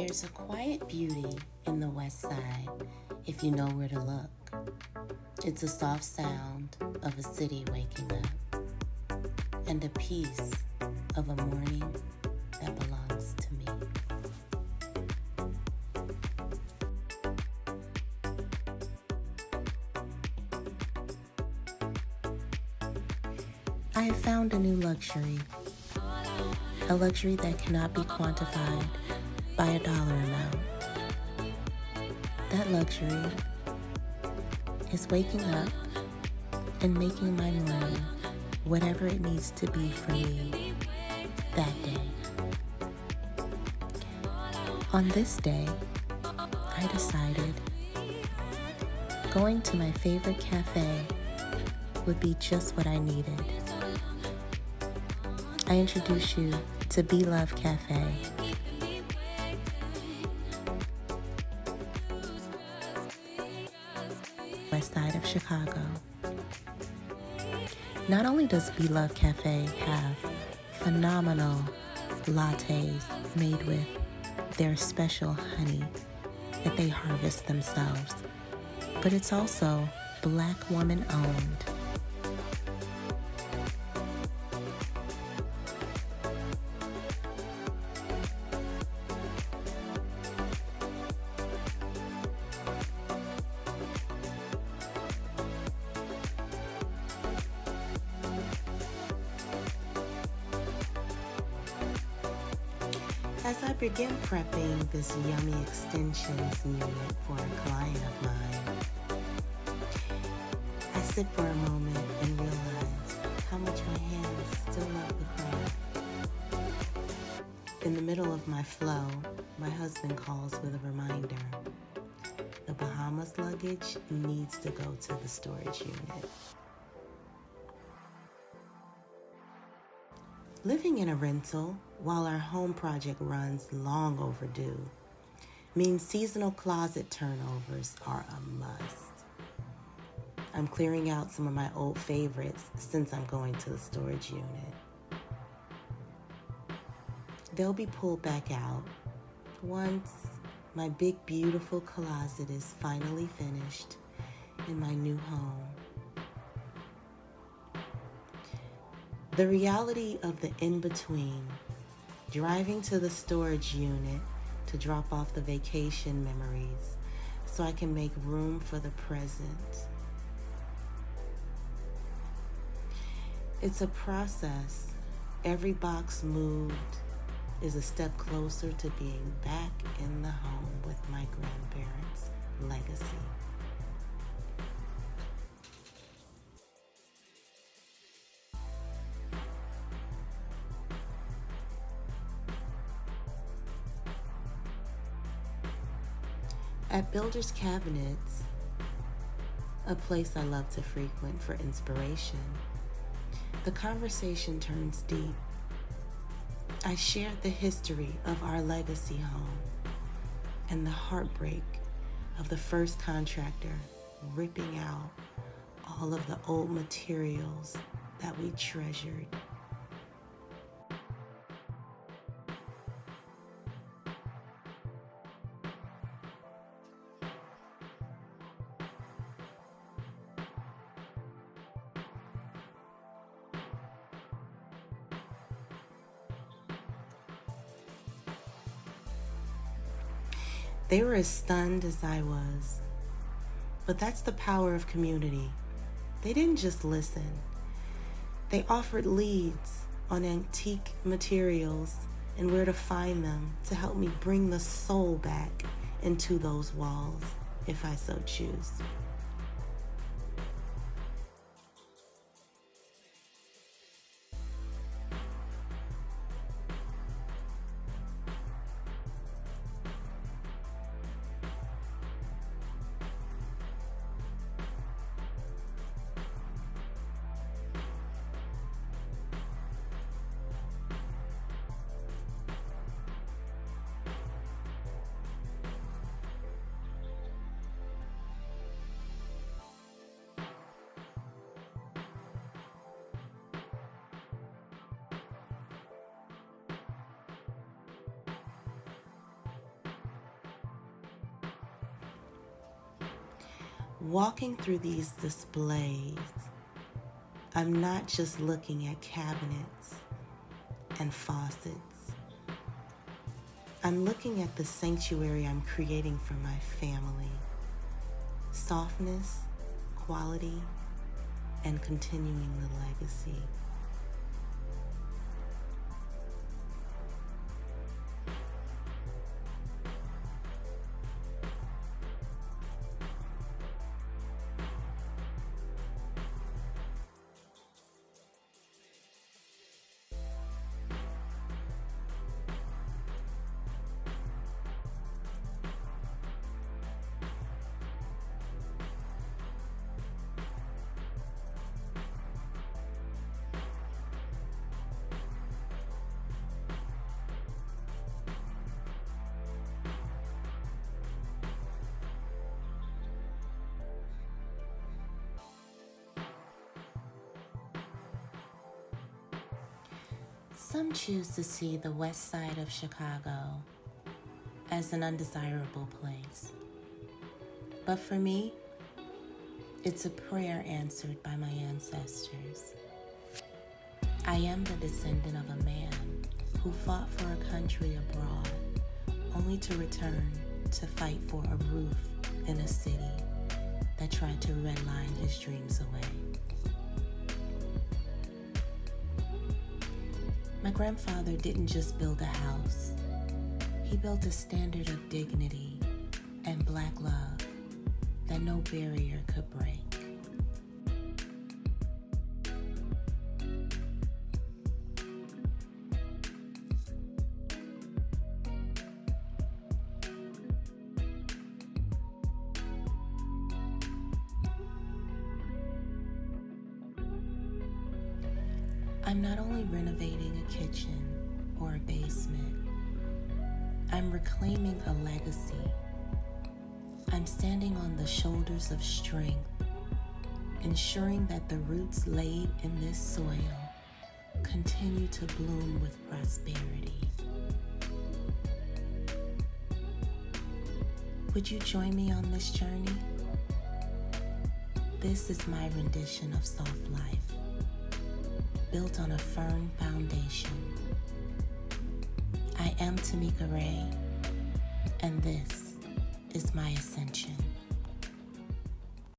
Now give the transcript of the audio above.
There's a quiet beauty in the Westside if you know where to look. It's a soft sound of a city waking up and a piece of a morning that belongs to me. I have found a new luxury, a luxury that cannot be quantified by a dollar amount. That luxury is waking up and making my morning whatever it needs to be for me that day. On this day, I decided going to my favorite café would be just what I needed. I introduce you to Beelove Cafe. Westside of Chicago. Not only does Beelove Cafe have phenomenal lattes made with their special honey that they harvest themselves, but it's also Black woman owned. As I begin prepping this yummy extensions unit for a client of mine, I sit for a moment and realize how much my hands still love the craft. In the middle of my flow, my husband calls with a reminder. The Bahamas luggage needs to go to the storage unit. Living in a rental while our home project runs long overdue means seasonal closet turnovers are a must. I'm clearing out some of my old favorites since I'm going to the storage unit. They'll be pulled back out once my big beautiful closet is finally finished in my new home. The reality of the in-between, driving to the storage unit to drop off the vacation memories so I can make room for the present. It's a process. Every box moved is a step closer to being back in the home with my grandparents' legacy. At Builder's Cabinets, a place I love to frequent for inspiration, the conversation turns deep. I shared the history of our legacy home and the heartbreak of the first contractor ripping out all of the old materials that we treasured. They were as stunned as I was. But that's the power of community. They didn't just listen. They offered leads on antique materials and where to find them to help me bring the soul back into those walls, if I so choose. Walking through these displays, I'm not just looking at cabinets and faucets. I'm looking at the sanctuary I'm creating for my family. Softness, quality, and continuing the legacy. Some choose to see the Westside of Chicago as an undesirable place. But for me, it's a prayer answered by my ancestors. I am the descendant of a man who fought for a country abroad, only to return to fight for a roof in a city that tried to redline his dreams away. My grandfather didn't just build a house. He built a standard of dignity and Black love that no barrier could break. I'm not only renovating a kitchen or a basement, I'm reclaiming a legacy. I'm standing on the shoulders of strength, ensuring that the roots laid in this soil continue to bloom with prosperity. Would you join me on this journey? This is my rendition of soft life, built on a firm foundation. I am Tamika Raye, and this is my ascension.